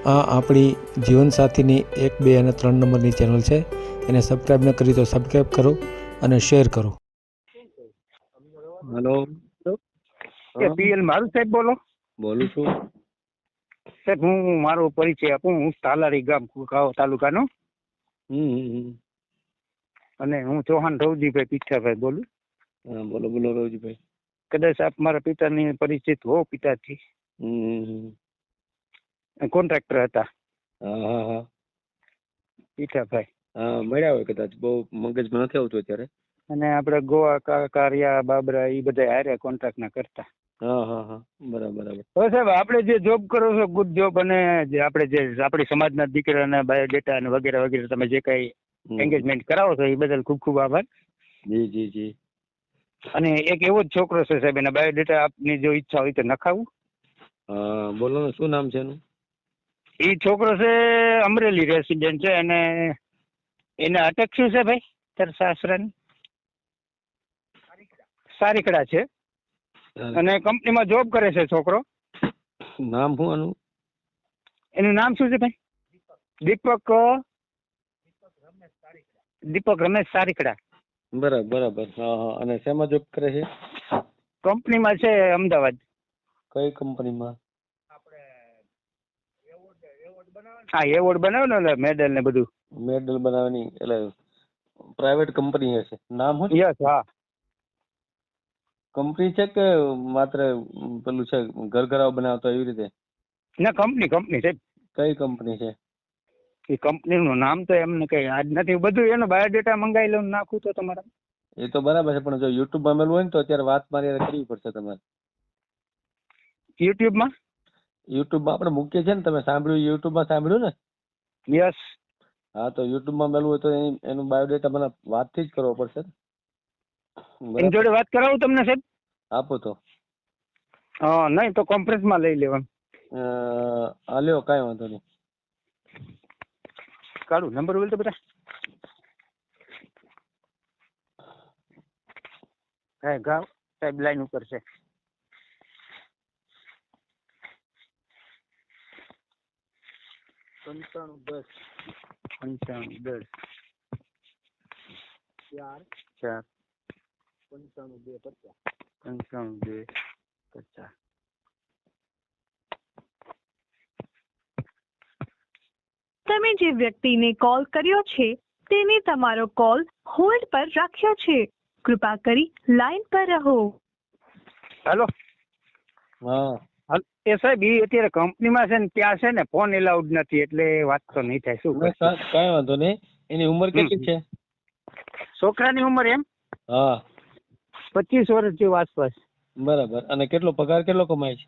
આ આપણી જીવનસાથીની 1, 2 અને 3 નંબરની ચેનલ છે. એને સબસ્ક્રાઈબ ન કરી તો સબસ્ક્રાઈબ કરો અને શેર કરો. હેલો. પીએલ મારું સાહેબ બોલો. બોલું છું. સાહેબ હું મારો પરિચય આપું. હું તાલારી ગામ કુકાવા તાલુકાનો અને હું ચૌહાણ રવજીભાઈ પીઠાભાઈ બોલું. હા, બોલો બોલો રવજીભાઈ. કદાચ આપ મારા પિતાની પરિચિત હો. પિતાથી કોન્ટ્રાક્ટર હતા. હા હા હા પીઠાભાઈ. હા, મળ્યા હોય કદાચ. બહુ મગજમાં નથી આવતું અત્યારે. અને આપણે ગોવા કારિયા બાબરા એ બધા હારે કોન્ટ્રાક્ટ ના કરતા. હા હા હા, બરાબર બરાબર. હવે સાહેબ આપણે જે જોબ કરો છો ગુડ જોબ, અને જે આપણી સમાજના દીકરાના બાયોડેટા અને વગેરે વગેરે તમે જે કઈ એન્ગેજમેન્ટ કરાવો છો એ બદલ ખૂબ ખૂબ આભાર. જી જી જી. અને એક એવો જ છોકરો છે સાહેબ, એના બાયોડેટા આપની જો ઈચ્છા હોય તો નખાવું. હા, બોલો ને, શું નામ છે એનું? એ છોકરો છે અમરેલી રેસિડેન્ટ છે, અને એને અટક શું છે ભાઈ તાર સાસરાની? સારીકડા છે, અને કંપનીમાં જોબ કરે છે છોકરો. નામ શું એનું? એનું નામ શું છે ભાઈ? દીપક રમેશ સારીકડા. બરાબર બરાબર. હા હા. અને શેમાં જોબ કરે છે? કંપનીમાં છે અમદાવાદ. કઈ કંપનીમાં? હા, એવોર્ડ બનાવે ને, એટલે મેડલ ને બધું. મેડલ બનાવવાની, એટલે પ્રાઇવેટ કંપની હશે. નામ શું? યસ. હા, કંપની છે કે માત્ર પેલું છે ઘર ઘરાવ બનાવતો એવી રીતે? ના, કંપની છે. કઈ કંપની છે? એ કંપનીનું નામ તો એમને કઈ યાદ નથી. બધું એનો બાયોડેટા મંગાવી લઉં નાખું તો તમારા. એ તો બરાબર છે, પણ જો યુટ્યુબ માં મેલું હોય ને તો અત્યારે વાત મારી કરવી પડશે તમારે. યુટ્યુબમાં આપણે મૂકીએ છીએ ને, તમે સાંભળ્યું? યુટ્યુબમાં સાંભળ્યું ને? યસ. હા, તો યુટ્યુબમાં મેલું હોય તો એનું બાયોડેટા મને વાતથી જ કરવો પડશે. એની જોડે વાત કરાવું તમને સાહેબ? આપો તો. હા, નહીં તો કોન્ફરન્સમાં લઈ લેવાનું. લ્યો, કાંઈ વાંધો નહીં. કાઢું નંબર બોલ તો બેટા. હા, ગાવ સાહેબ લાઈન ઉપર છે. 9510 9510 4 95 50. તમે જે વ્યક્તિને કોલ કર્યો છે તેને તમારો કોલ હોલ્ડ પર રાખ્યો છે. કૃપા કરી લાઈન પર રહો. હેલો. હા. એ સાહેબ એ અત્યારે કંપનીમાં છે ને, ત્યાં છે ને ફોન એલાઉડ નથી, એટલે વાત તો નહીં થાય. શું કાંઈ વાંધો નહીં. એની ઉંમર કેટલી છે? છોકરાની ઉંમર એમ? હા, 25 વર્ષ જેવું આસપાસ. બરાબર. અને કેટલો પગાર કેટલો કમાય છે?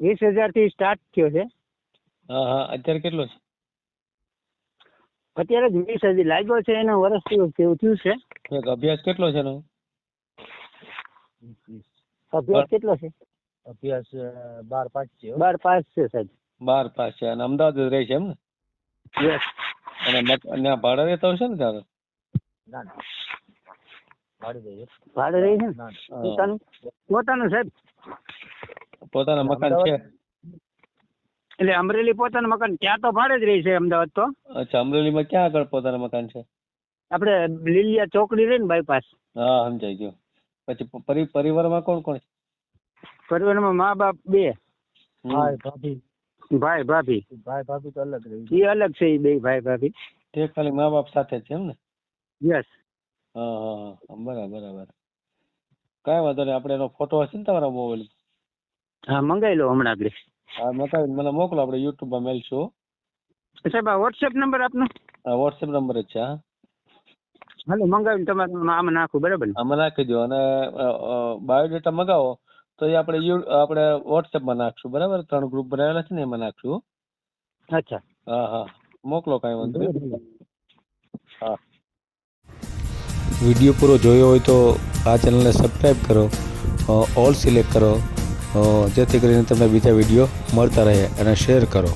20,000 થી સ્ટાર્ટ થયો છે. હા હા. અત્યારે કેટલો છે? અત્યારે જ 20,000 લાગ્યો છે. એનો વર્ષ જેવું થયું છે. અભ્યાસ કેટલો છે એનો? અભ્યાસ કેટલો છે? અભ્યાસ 12 પાસ છે. 12 પાસ છે સાહેબ. 12 પાસ છે. અને અમદાવાદ જ રહે છે એમ ને? યસ. અને ત્યાં ભાડે રહેતા હશે ને તારે? ના ના, ભાડે રહી છે ને? પોતાનું સાહેબ. પોતાના મકાન છે? એટલે અમરેલી પોતાનું મકાન, ત્યાં તો ભાડે જ રહી છે. અમદાવાદ તો. અચ્છા, અમરેલીમાં ક્યાં આગળ પોતાનું મકાન છે? આપણે લીલિયા ચોકડી રહી ને બાયપાસ. હા, સમજાઈ ગયો. પછી પરિવારમાં કોણ કોણ છે? પરિવારમાં મા બાપ 2. ભાઈ ભાભી તો અલગ રહી. એ અલગ છે. એ 2 ભાઈ ભાભી. તે ખાલી મા બાપ સાથે છે એમ ને? યસ. હા હા હા, બરાબર બરાબર. કાંઈ વાંધો નહીં. આપણે એનો ફોટો હશે ને તમારા મોબાઈલ? હા, મંગાવી લો હમણાં આગળ. હા, મને મોકલો. આપણે યુટ્યુબમાં મેલશું. સાહેબ આ વોટ્સએપ નંબર આપનો? હા, વોટ્સએપ નંબર જ છે. હા, હાલો મંગાવીને તમારે આમાં નાખું. બરાબર ને? આમાં નાખી દો. અને બાયોડેટા મગાવો તો એ આપણે વોટ્સએપમાં નાખશું. બરાબર? 3 ગ્રુપ બનાવેલા છે ને, એમાં નાખશું. અચ્છા. હા હા, મોકલો. કાંઈ વાંધો નહીં. હા. વિડીયો પૂરો જોયો હોય તો આ ચેનલને સબસ્ક્રાઈબ કરો, ઓલ સિલેક્ટ કરો, જેથી કરીને તમને બીજા વિડીયો મળતા રહે, અને શેર કરો.